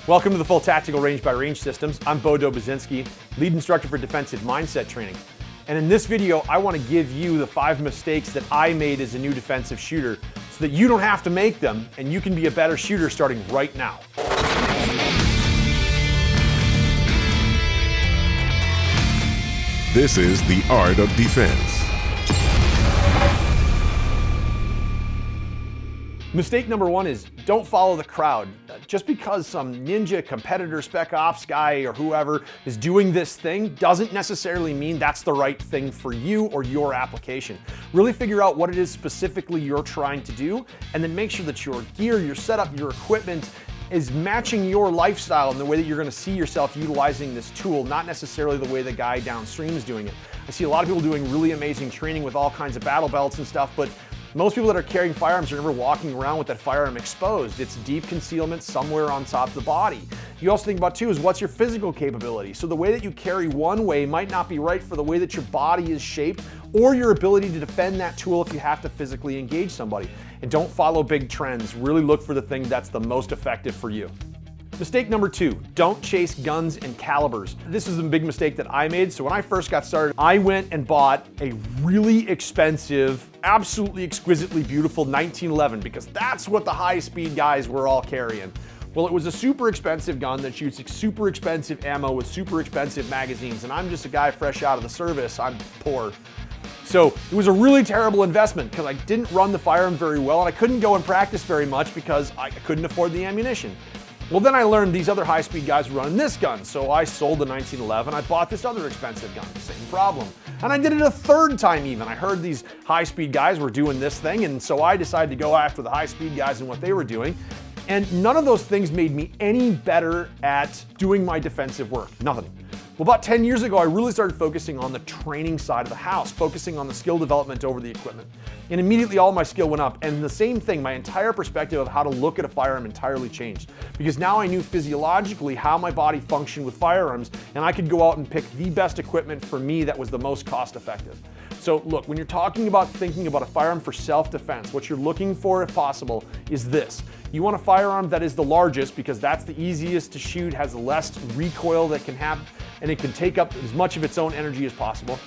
Welcome to the Full Tactical Range by Range Systems. I'm Beau Doboszenski, lead instructor for defensive mindset training. And in this video, I want to give you the 5 mistakes that I made as a new defensive shooter so that you don't have to make them and you can be a better shooter starting right now. This is the art of defense. Mistake number 1 is don't follow the crowd. Just because some ninja competitor spec ops guy or whoever is doing this thing doesn't necessarily mean that's the right thing for you or your application. Really figure out what it is specifically you're trying to do, and then make sure that your gear, your setup, your equipment is matching your lifestyle and the way that you're going to see yourself utilizing this tool, not necessarily the way the guy downstream is doing it. I see a lot of people doing really amazing training with all kinds of battle belts and stuff, but most people that are carrying firearms are never walking around with that firearm exposed. It's deep concealment somewhere on top of the body. You also think about too is what's your physical capability. So the way that you carry one way might not be right for the way that your body is shaped or your ability to defend that tool if you have to physically engage somebody. And don't follow big trends. Really look for the thing that's the most effective for you. Mistake number 2, don't chase guns and calibers. This is a big mistake that I made. So when I first got started, I went and bought a really expensive, absolutely exquisitely beautiful 1911 because that's what the high-speed guys were all carrying. Well, it was a super expensive gun that shoots super expensive ammo with super expensive magazines, and I'm just a guy fresh out of the service. I'm poor. So it was a really terrible investment because I didn't run the firearm very well and I couldn't go and practice very much because I couldn't afford the ammunition. Well, then I learned these other high-speed guys were running this gun, so I sold the 1911. I bought this other expensive gun, same problem. And I did it a third time even. I heard these high-speed guys were doing this thing, and so I decided to go after the high-speed guys and what they were doing. And none of those things made me any better at doing my defensive work, nothing. Well, about 10 years ago, I really started focusing on the training side of the house, focusing on the skill development over the equipment. And immediately all my skill went up. And the same thing, my entire perspective of how to look at a firearm entirely changed. Because now I knew physiologically how my body functioned with firearms, and I could go out and pick the best equipment for me that was the most cost effective. So look, when you're talking about thinking about a firearm for self-defense, what you're looking for, if possible, is this. You want a firearm that is the largest because that's the easiest to shoot, has the less recoil that can have, and it can take up as much of its own energy as possible.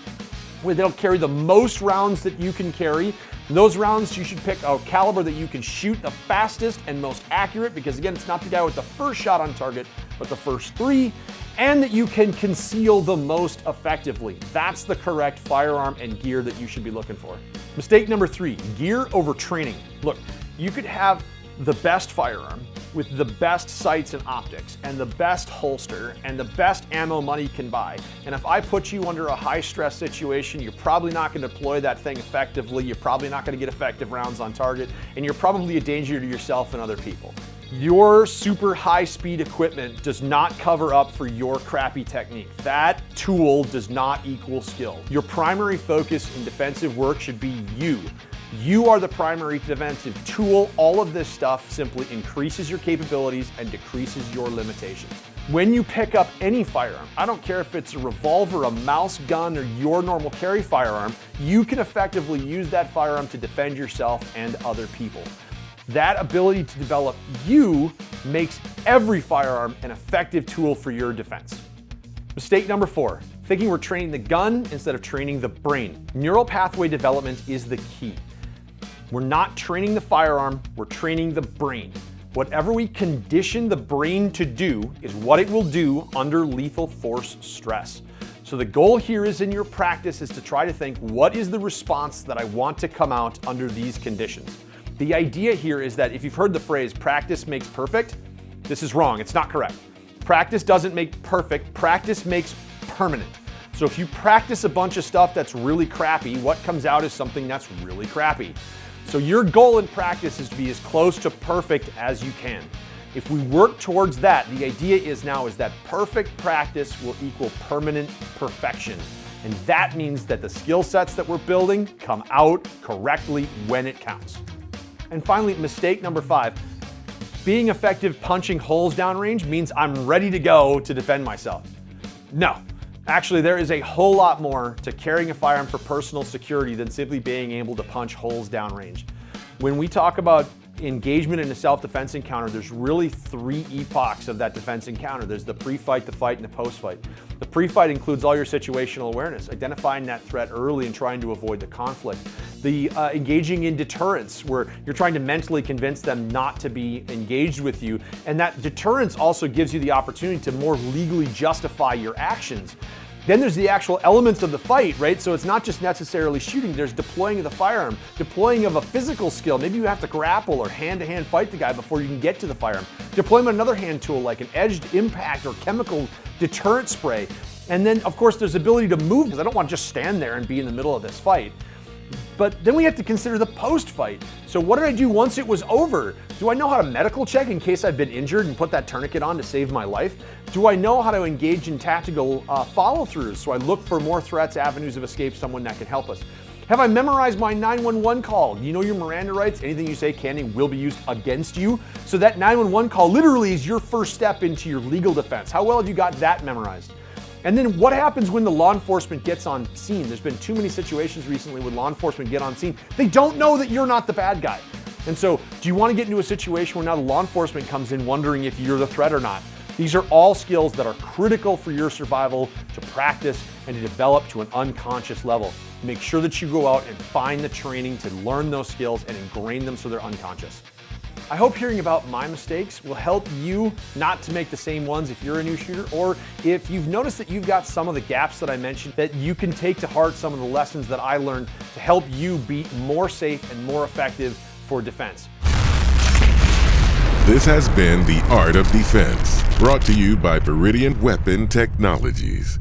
They'll carry the most rounds that you can carry. And those rounds, you should pick a caliber that you can shoot the fastest and most accurate, because again, it's not the guy with the first shot on target, but the first 3, and that you can conceal the most effectively. That's the correct firearm and gear that you should be looking for. Mistake number 3, gear over training. Look, you could have the best firearm with the best sights and optics and the best holster and the best ammo money can buy. And if I put you under a high stress situation, you're probably not going to deploy that thing effectively. You're probably not going to get effective rounds on target, and you're probably a danger to yourself and other people. Your super high speed equipment does not cover up for your crappy technique. That tool does not equal skill. Your primary focus in defensive work should be you. You are the primary defensive tool. All of this stuff simply increases your capabilities and decreases your limitations. When you pick up any firearm, I don't care if it's a revolver, a mouse gun, or your normal carry firearm, you can effectively use that firearm to defend yourself and other people. That ability to develop you makes every firearm an effective tool for your defense. Mistake number 4, thinking we're training the gun instead of training the brain. Neural pathway development is the key. We're not training the firearm, we're training the brain. Whatever we condition the brain to do is what it will do under lethal force stress. So the goal here is in your practice is to try to think, what is the response that I want to come out under these conditions? The idea here is that if you've heard the phrase practice makes perfect, this is wrong, it's not correct. Practice doesn't make perfect, practice makes permanent. So if you practice a bunch of stuff that's really crappy, what comes out is something that's really crappy. So your goal in practice is to be as close to perfect as you can. If we work towards that, the idea is that perfect practice will equal permanent perfection. And that means that the skill sets that we're building come out correctly when it counts. And finally, mistake number 5, being effective punching holes downrange means I'm ready to go to defend myself. No. Actually, there is a whole lot more to carrying a firearm for personal security than simply being able to punch holes downrange. When we talk about engagement in a self-defense encounter, there's really 3 epochs of that defense encounter. There's the pre-fight, the fight, and the post-fight. The pre-fight includes all your situational awareness, identifying that threat early and trying to avoid the conflict. The engaging in deterrence, where you're trying to mentally convince them not to be engaged with you. And that deterrence also gives you the opportunity to more legally justify your actions. Then there's the actual elements of the fight, right? So it's not just necessarily shooting, there's deploying of the firearm, deploying of a physical skill. Maybe you have to grapple or hand-to-hand fight the guy before you can get to the firearm. Deployment of another hand tool like an edged impact or chemical deterrent spray. And then, of course, there's the ability to move, because I don't want to just stand there and be in the middle of this fight. But then we have to consider the post-fight. So what did I do once it was over? Do I know how to medical check in case I've been injured and put that tourniquet on to save my life? Do I know how to engage in tactical follow-throughs so I look for more threats, avenues of escape, someone that can help us? Have I memorized my 911 call? You know your Miranda rights? Anything you say can and will be used against you. So that 911 call literally is your first step into your legal defense. How well have you got that memorized? And then what happens when the law enforcement gets on scene? There's been too many situations recently when law enforcement get on scene. They don't know that you're not the bad guy. And so do you want to get into a situation where now the law enforcement comes in wondering if you're the threat or not? These are all skills that are critical for your survival to practice and to develop to an unconscious level. Make sure that you go out and find the training to learn those skills and ingrain them so they're unconscious. I hope hearing about my mistakes will help you not to make the same ones if you're a new shooter, or if you've noticed that you've got some of the gaps that I mentioned, that you can take to heart some of the lessons that I learned to help you be more safe and more effective for defense. This has been The Art of Defense, brought to you by Viridian Weapon Technologies.